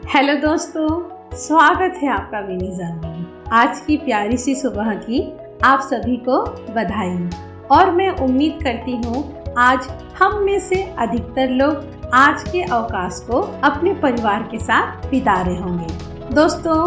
Hello दोस्तों, स्वागत है आपका विनीजा में। आज की प्यारी सी सुबह की आप सभी को बधाई। और मैं उम्मीद करती हूँ आज हम में से अधिकतर लोग आज के अवकाश को अपने परिवार के साथ बिता रहे होंगे। दोस्तों,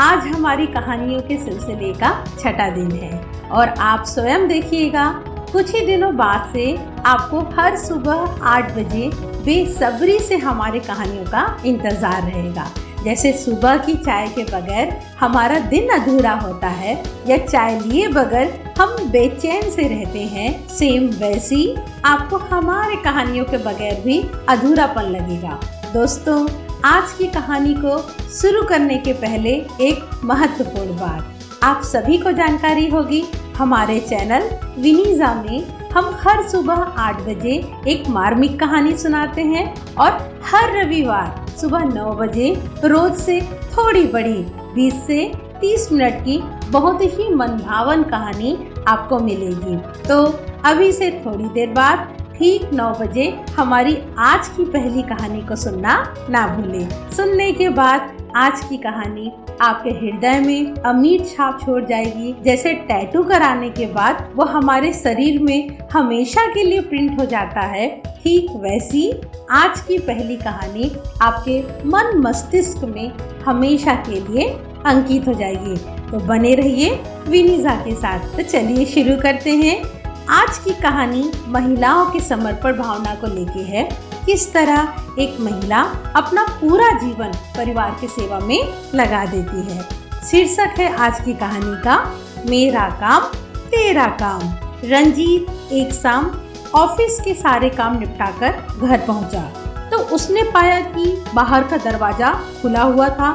आज हमारी कहानियों के सिलसिले का छठा दिन है और आप स्वयं देखिएगा कुछ ही दिनों बाद से आपको हर सुबह 8 बजे बेसब्री से हमारे कहानियों का इंतजार रहेगा। जैसे सुबह की चाय के बगैर हमारा दिन अधूरा होता है या चाय लिए बगैर हम बेचैन से रहते हैं, सेम वैसी आपको हमारे कहानियों के बगैर भी अधूरापन लगेगा। दोस्तों, आज की कहानी को शुरू करने के पहले एक महत्वपूर्ण बात आप सभी को जानकारी होगी। हमारे चैनल विनीजा में हम हर सुबह 8 बजे एक मार्मिक कहानी सुनाते हैं और हर रविवार सुबह 9 बजे रोज से थोड़ी बड़ी 20 से 30 मिनट की बहुत ही मनभावन कहानी आपको मिलेगी। तो अभी से थोड़ी देर बाद ठीक 9 बजे हमारी आज की पहली कहानी को सुनना ना भूलें। सुनने के बाद आज की कहानी आपके हृदय में अमिट छाप छोड़ जाएगी। जैसे टैटू कराने के बाद वो हमारे शरीर में हमेशा के लिए प्रिंट हो जाता है, ठीक वैसी आज की पहली कहानी आपके मन मस्तिष्क में हमेशा के लिए अंकित हो जाएगी। तो बने रहिए विनीजा के साथ। तो चलिए शुरू करते हैं। आज की कहानी महिलाओं के समर्पण भावना को लेके है। किस तरह एक महिला अपना पूरा जीवन परिवार की सेवा में लगा देती है। शीर्षक है आज की कहानी का मेरा काम तेरा काम। रंजीत एक शाम ऑफिस के सारे काम निपटाकर घर पहुंचा तो उसने पाया कि बाहर का दरवाजा खुला हुआ था।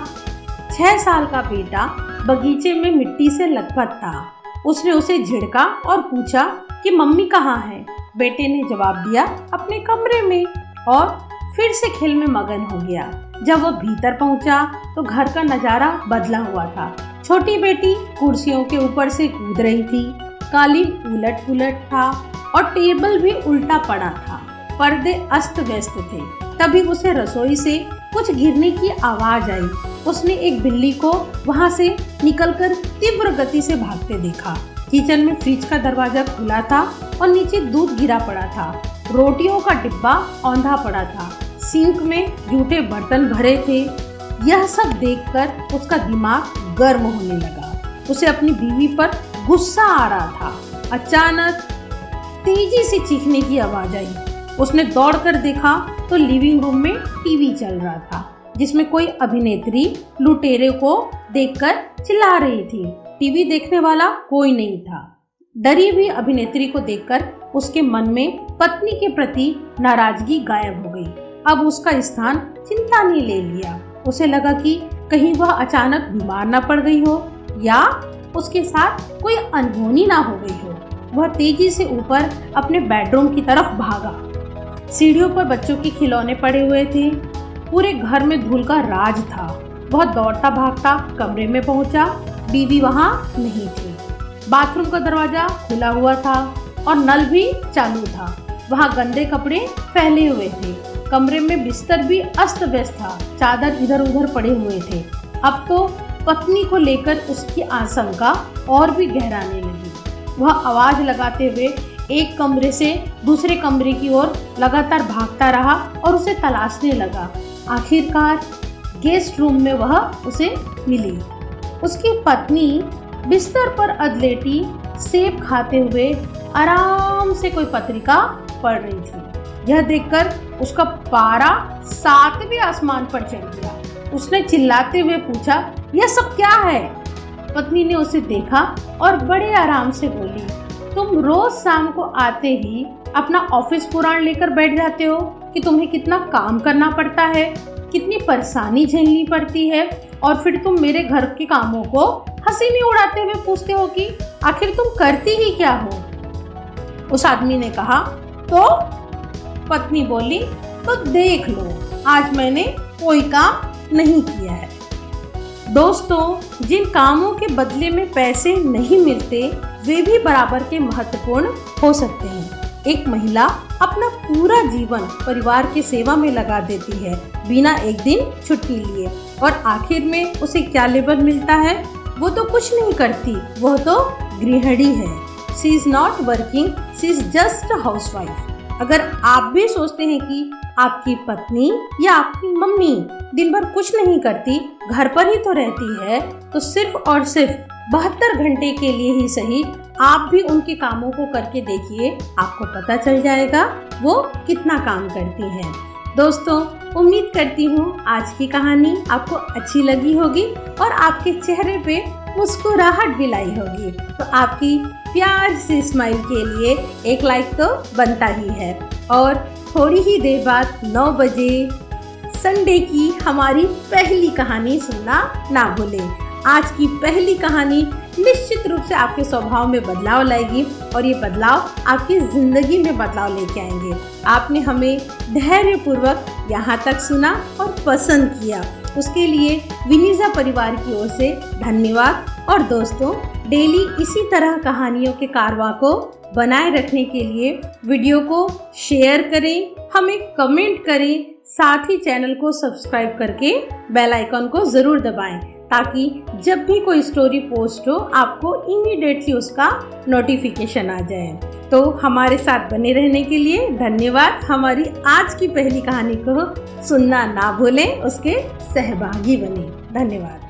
6 साल का बेटा बगीचे में मिट्टी से लथपथ था। उसने उसे झिड़का और पूछा कि मम्मी कहाँ है। बेटे ने जवाब दिया, अपने कमरे में, और फिर से खेल में मगन हो गया। जब वह भीतर पहुंचा तो घर का नजारा बदला हुआ था। छोटी बेटी कुर्सियों के ऊपर से कूद रही थी, कालीन उलट पुलट था और टेबल भी उल्टा पड़ा था। पर्दे अस्त व्यस्त थे। तभी उसे रसोई से कुछ गिरने की आवाज आई। उसने एक बिल्ली को वहां से निकलकर तीव्र गति से भागते देखा। किचन में फ्रिज का दरवाजा खुला था और नीचे दूध गिरा पड़ा था। रोटियों का डिब्बा औंधा पड़ा था। सिंक में जूठे बर्तन भरे थे। यह सब देखकर उसका दिमाग गर्म होने लगा। उसे अपनी बीवी पर गुस्सा आ रहा था। अचानक तेजी से चीखने की आवाज आई। उसने दौड़कर देखा तो लिविंग रूम में टीवी चल रहा था, जिसमें कोई अभिनेत्री लुटेरे को देखकर चिल्ला रही थी। टीवी देखने वाला कोई नहीं था। डरी हुई अभिनेत्री को देखकर उसके मन में पत्नी के प्रति नाराजगी गायब हो गई। अब उसका स्थान चिंता ने ले लिया। उसे लगा कि कहीं वह अचानक बीमार न पड़ गई हो या उसके साथ कोई अनहोनी ना हो गई हो। वह तेजी से ऊपर अपने बेडरूम की तरफ भागा। सीढ़ियों पर बच्चों के खिलौने पड़े हुए थे। पूरे घर में धूल का राज था। वह दौड़ता भागता कमरे में पहुंचा। बीवी वहां नहीं थी। बाथरूम का दरवाजा खुला हुआ था और नल भी चालू था। वहां गंदे कपड़े फैले हुए थे। कमरे में बिस्तर भी अस्त व्यस्त था। चादर इधर उधर पड़े हुए थे। अब तो पत्नी को लेकर उसकी आशंका और भी गहराने लगी। वह आवाज लगाते हुए एक कमरे से दूसरे कमरे की ओर लगातार भागता रहा और उसे तलाशने लगा। आखिरकार गेस्ट रूम में वह उसे मिली। उसकी पत्नी बिस्तर पर अधलेटी सेब खाते हुए आराम से कोई पत्रिका पढ़ रही थी। यह देखकर उसका पारा 7वें आसमान पर चढ़ गया। उसने चिल्लाते हुए पूछा, यह सब क्या है? पत्नी ने उसे देखा और बड़े आराम से बोली, तुम रोज शाम को आते ही अपना ऑफिस पुराण लेकर बैठ जाते हो कि तुम्हें कितना काम करना पड़ता है, कितनी परेशानी झेलनी पड़ती है, और फिर तुम मेरे घर के कामों को हंसी में उड़ाते हुए पूछते हो कि आखिर तुम करती ही क्या हो। उस आदमी ने कहा, तो? पत्नी बोली, तो देख लो, आज मैंने कोई काम नहीं किया है। दोस्तों, जिन कामों के बदले में पैसे नहीं मिलते वे भी बराबर के महत्वपूर्ण हो सकते हैं। एक महिला अपना पूरा जीवन परिवार की सेवा में लगा देती है बिना एक दिन छुट्टी लिए, और आखिर में उसे क्या लेबल मिलता है? वो तो कुछ नहीं करती, वो तो गृहिणी है। She is not working, she is just a housewife. अगर आप भी सोचते हैं कि आपकी पत्नी या आपकी मम्मी दिन भर कुछ नहीं करती, घर पर ही तो रहती है, तो सिर्फ और सिर्फ 72 घंटे के लिए ही सही आप भी उनके कामों को करके देखिए, आपको पता चल जाएगा वो कितना काम करती हैं। दोस्तों, उम्मीद करती हूँ आज की कहानी आपको अच्छी लगी होगी और आपके चेहरे पे मुस्कुराहट भी लाई होगी। तो आपकी प्यार से स्माइल के लिए एक लाइक तो बनता ही है, और थोड़ी ही देर बाद 9 बजे संडे की हमारी पहली कहानी सुनना ना भूलें। आज की पहली कहानी निश्चित रूप से आपके स्वभाव में बदलाव लाएगी, और ये बदलाव आपकी जिंदगी में बदलाव लेके आएंगे। आपने हमें धैर्यपूर्वक यहाँ तक सुना और पसंद किया, उसके लिए विनीजा परिवार की ओर से धन्यवाद। और दोस्तों, डेली इसी तरह कहानियों के कारवां को बनाए रखने के लिए वीडियो को शेयर करें, हमें कमेंट करें, साथ ही चैनल को सब्सक्राइब करके बेल आइकन को जरूर दबाएं, ताकि जब भी कोई स्टोरी पोस्ट हो आपको इमीडिएटली उसका नोटिफिकेशन आ जाए। तो हमारे साथ बने रहने के लिए धन्यवाद। हमारी आज की पहली कहानी को सुनना ना भूलें, उसके सहभागी बने। धन्यवाद।